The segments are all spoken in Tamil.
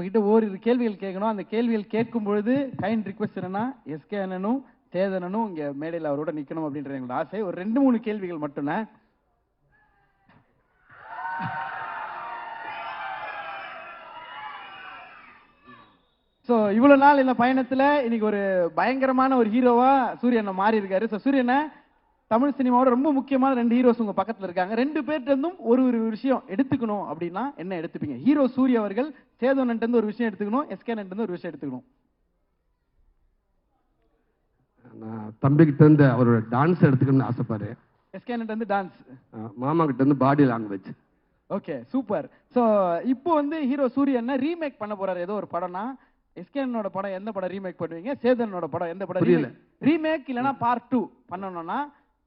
உங்ககிட்ட ஓரிரு கேள்விகள் கேட்கணும். அந்த கேள்விகள் கேட்கும் பொழுது கைண்ட் ரிக்வெஸ்ட் என்னன்னா எஸ்கே அண்ணனும் சேதனனும் இங்க மேடையில் அவரோட நிக்கணும் அப்படின்ற எங்களோட ஆசை. ஒரு 2-3 கேள்விகள் மட்டும்தான். ஸோ இவ்வளவு நாள் இந்த பயணத்துல இன்னைக்கு ஒரு பயங்கரமான ஒரு ஹீரோவா சூரியனை மாறி இருக்காரு. ஸோ சூரியனை தமிழ் சினிமாவோட ரொம்ப முக்கியமான 2 ஹீரோஸ் உங்க பக்கத்துல இருக்காங்க. 2 பேர்ட்ட இருந்தும் ஒரு ஒரு விஷயம் எடுத்துக்கணும் அப்படின்னா என்ன எடுத்துப்பீங்க? ஹீரோ சூரிய அவர்கள் சேதனன்ட்ட இருந்து ஒரு விஷயம் எடுத்துக்கணும், எஸ்கேனன்ட்ட இருந்து ஒரு விஷயம் எடுத்துக்கணும். நான் தம்பிக்கிட்ட இருந்து அவரோட டான்ஸ் எடுத்துக்கணும்னு ஆசைப்பாரு. எஸ்கேனன்ட்ட இருந்து டான்ஸ், மாமா கிட்ட இருந்து body language. Okay super. So இப்போ வந்து ஹீரோ சூரியனை ரீமேக் பண்ண போறாரு ஏதோ ஒரு படம்னா எஸ்கேனோட படம் எந்த படம் ரீமேக் பண்ணுவீங்க? சேதனோட படம் எந்த படம் ரீமேக் இல்லைன்னா பார்ட் 2 பண்ணணும்னா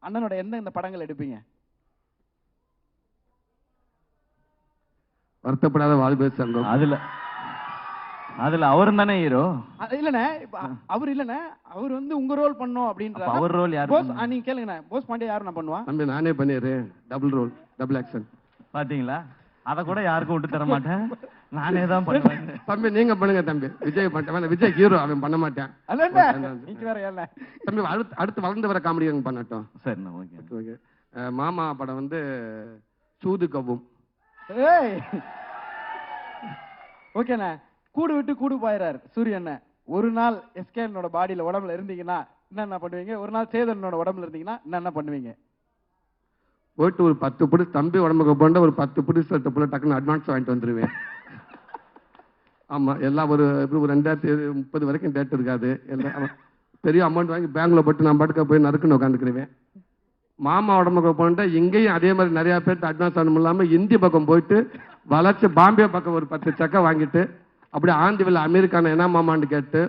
அண்ணனோட எந்த படங்கள் எடுப்பீங்க? வருத்தப்படாத வாழ்வே சங்கம். அதுல அவரும் தானே ஹீரோ. இல்லண்ணே அவர் இல்லண்ணே அவர் வந்து உங்க ரோல் பண்ணோம் அப்படின்ற அவர் ரோல் யாரு? போஸ் நீங்க கேளுங்கண்ணே. போஸ் பாண்டியா யாரு நான் பண்ணுவா? தம்பி நானே பண்ணிடுறேன். Double role, double action. பாத்தீங்களா? அத கூட யாருக்கும் விட்டு தர மாட்டேன், நானே தான் பண்ணுவேன். தம்பி நீங்க பண்ணுங்க தம்பி. விஜய் பண்ண விஜய் ஹீரோ, அவன் பண்ண மாட்டேன். நீங்க வேற ஏல தம்பி அடுத்து வளர்ந்து வர காமெடி பண்ணட்டும். சரி ஓகே ஓகே. மாமா படம் வந்து சூது கவும். ஏய் ஓகேண்ணே. கூடு விட்டு கூடு பாயிறார் சூரியன். ஒரு நாள் எஸ்கேனோட பாடியில உடம்புல இருந்தீங்கன்னா என்ன பண்ணுவீங்க? ஒரு நாள் சேதனோட உடம்புல இருந்தீங்கன்னா என்ன பண்ணுவீங்க? போயிட்டு ஒரு 10 புடி தம்பி உடம்புக்கு போண்ட ஒரு 10 புடி சட்டப்புல டக்குன்னு அட்வான்ஸ் வாங்கிட்டு வந்துருவேன். ஆமா எல்லாம் ஒரு 2030 வரைக்கும் டேட் இருக்காது. எல்லாம் பெரிய அமௌண்ட் வாங்கி பேங்க்ல போட்டு நான் பாட்டுக்க போய் நறுக்குன்னு உட்காந்துக்கிருவேன். மாமா உடம்புக்கு போண்ட இங்கேயும் அதே மாதிரி நிறைய பேர்ட்டு அட்வான்ஸ் ஆகணும் இல்லாம இந்தி பக்கம் போயிட்டு வளர்ச்சி பாம்பே பக்கம் ஒரு 10 சக்கை வாங்கிட்டு அப்படியே ஆந்திவில் அமெரிக்கான என்ன மாமான்னு கேட்டு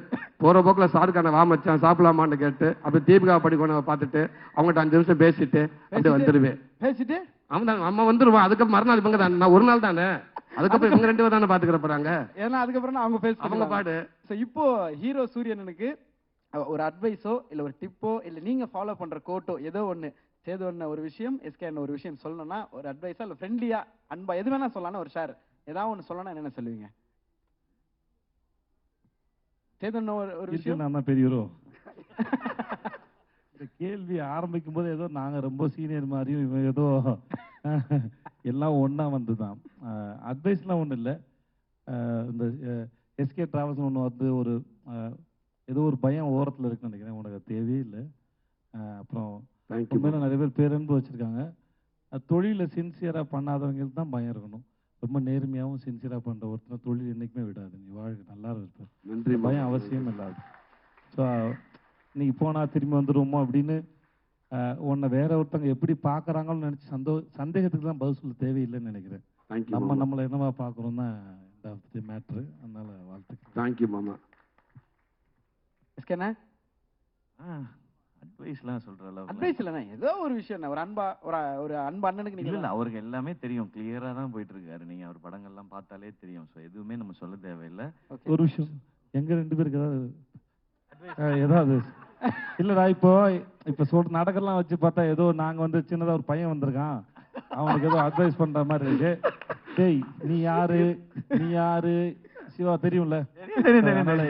போற போக்கில் ஷாருக்கான வா மச்சான் சாப்பிடலாமான்னு கேட்டு அப்படி தீபிகா படிக்கணும் பார்த்துட்டு அவங்ககிட்ட 5 நிமிஷம் பேசிட்டு அப்படியே வந்துருவேன். பேசிட்டு அவன் அம்மா வந்துருவான். அதுக்கப்புறம் மறுநாள் இவங்க தான், நான் ஒரு நாள் தானே, அதுக்கப்புறம் இவங்க 2 பேர் தானே பாத்துக்கிற போறாங்க. ஏன்னா அதுக்கப்புறம் அவங்க பேச அவங்க பாடு. இப்போ ஹீரோ சூரியனுக்கு ஒரு அட்வைஸோ இல்ல ஒரு டிப்போ இல்ல நீங்க ஃபாலோ பண்ற கோட்டோ ஏதோ ஒண்ணு சேது ஒரு விஷயம் எஸ்கே ஒரு விஷயம் சொல்லணும்னா ஒரு அட்வைஸா இல்ல ஃப்ரெண்ட்லியா அன்பா எது வேணா சொல்லலாம், ஒரு ஷேர் ஏதாவது ஒண்ணு சொல்லணும்னா என்ன சொல்லுவீங்க? ஒரு விஷயம் நான் தான் பெரியரோ. இந்த கேள்வி ஆரம்பிக்கும் போது ஏதோ நாங்க ரொம்ப சீனியர் மாதிரியும் இவன் ஏதோ எல்லாம் ஒன்னா வந்துதான். அட்வைஸ்லாம் ஒன்றும் இல்லை. இந்த எஸ்கே டிராவல்ஸ் ஒன்று வந்து ஒரு ஏதோ ஒரு பயம் ஓரத்தில் இருக்குன்னு நினைக்கிறேன். உனக்கு தேவையே இல்லை. அப்புறம் உண்மையில நிறைய பேர் பேரன்பு வச்சிருக்காங்க. தொழில சின்சியரா பண்ணாதவங்களுக்கு தான் பயம் இருக்கணும். ரொம்ப நேர்மையாகவும் சின்சியராக பண்ணுற ஒருத்தர் தொழில் என்றைக்குமே விடாது. நீ வாழ்க்கை நல்லா இருப்ப. நன்றி. பயம் அவசியம் இல்லாது. ஸோ இன்னைக்கு போனால் திரும்பி வந்துடுவோமோ அப்படின்னு உன்னை வேற ஒருத்தவங்க எப்படி பார்க்குறாங்கன்னு நினச்சி சந்தேகத்துக்கு தான் பதில் சொல்ல தேவையில்லைன்னு நினைக்கிறேன். நம்மளை என்னவா பார்க்குறோம் தான் இந்த மேட்ரு. அதனால வாழ்த்துக்கள். தேங்க்யூ மாமா. எஸ்கேண்ணா அட்வைஸ்லாம் சொல்ற அளவுக்கு அட்வைஸ் இல்லைண்ணா ஏதோ ஒரு விஷயம் ஒரு அன்பா ஒரு அன்பு அண்ணனுக்கு நீங்க இல்ல அவருக்கு எல்லாமே தெரியும், கிளியரா தான் போயிட்டு இருக்காரு. நீங்க அவர் படங்கள்லாம் பார்த்தாலே தெரியும். ஸோ எதுவுமே நம்ம சொல்ல தேவையில்லை. ஒரு விஷயம் எங்க 2 பேருக்கு ஏதாவது இல்லடா இப்போ சொல்ற நாடகம்லாம் வச்சு பார்த்தா ஏதோ நாங்க வந்து சின்னதா ஒரு பையன் வந்திருக்கான் அவனுக்கு ஏதோ அட்வைஸ் பண்ற மாதிரி இருக்கு. டேய் நீ யாரு சிவா தெரியும்ல?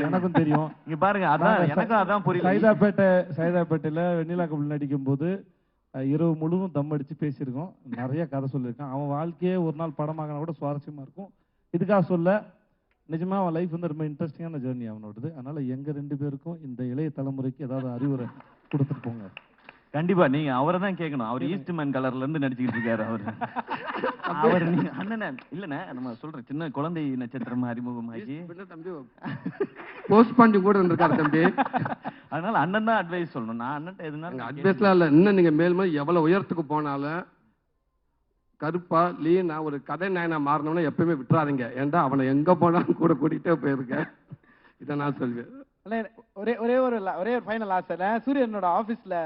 எனக்கும் தெரியும். இங்க பாருங்க அதான் எனக்கும் அதான் புரியல. சைதாப்பேட்டையில வெண்ணிலா கபல் நடிக்கும் போது இரவு முழுவதும் தம் அடிச்சு பேசியிருக்கோம். நிறைய கதை சொல்லியிருக்கான். அவன் வாழ்க்கையே ஒரு நாள் படமாகனா கூட சுவாரஸ்யமா இருக்கும். இதுக்காக சொல்ல நிஜமா அவன் லைஃப் வந்து ரொம்ப இன்ட்ரெஸ்டிங்கான ஜேர்னி அவனோடது. அதனால எங்க 2 பேருக்கும் இந்த இளைய தலைமுறைக்கு ஏதாவது அறிவுரை கொடுத்துட்டு போங்க. கண்டிப்பா நீங்க அவரை தான் கேட்கணும். அவர் ஈஸ்ட் மேன் கலர்ல இருந்து நடிச்சுக்கிட்டு இருக்காரு. அவர் நீங்க அண்ணன் இல்லண்ணே நம்ம சொல்ற சின்ன குழந்தை நட்சத்திரம் அறிமுகமாகி தம்பி போஸ்ட் பாண்டி கூட இருந்திருக்காரு தம்பி. அதனால அண்ணன் தான் அட்வைஸ் சொல்லணும். நான் அண்ணன் எதுனாலும் அட்வைஸ்லாம் இல்ல. இன்னும் நீங்க மேலும் எவ்வளவு உயரத்துக்கு போனாலும் கருப்பா லீனா ஒரு கதை நாயனா மாறினவன எப்பயுமே விட்டுறாதீங்க. ஏன்டா அவனை எங்க போனாலும் கூட கூட்டிகிட்டே போயிருக்கேன். இதை நான் சொல்வேன். ஒரே ஒரு ஃபைனல் ஆசை. சூரியனோட ஆபீஸ்ல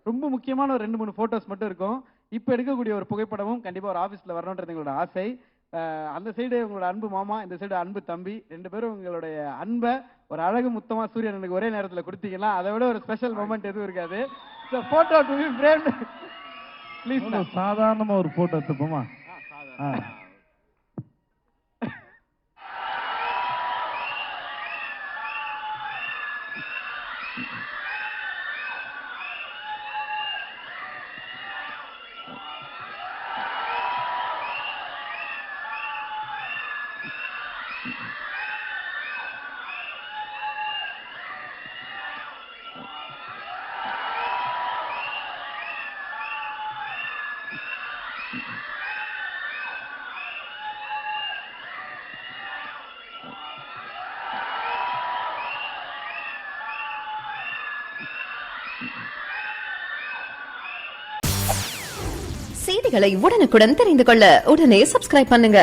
ரொம்ப முக்கியமான ஒரு 2-3 போட்டோஸ் மட்டும் இருக்கும். இப்ப எடுக்கக்கூடிய ஒரு புகைப்படமும் கண்டிப்பா ஒரு ஆபீஸ்ல வரணும்ன்றது எங்களோட ஆசை. அந்த சைடு உங்களோட அன்பு மாமா, இந்த சைடு அன்பு தம்பி, 2 பேரும் உங்களுடைய அன்பை ஒரு அழகு முத்தமா சூரியனுக்கு ஒரே நேரத்துல கொடுத்தீங்கன்னா அதை விட ஒரு ஸ்பெஷல் மொமெண்ட் எதுவும் இருக்காது. Photo to be framed please. சாதாரணமா ஒரு போட்டோ எடுத்துப்போமா? செய்திகளை உடனுக்குடன் தெரிந்து கொள்ள உடனே சப்ஸ்கிரைப் பண்ணுங்க.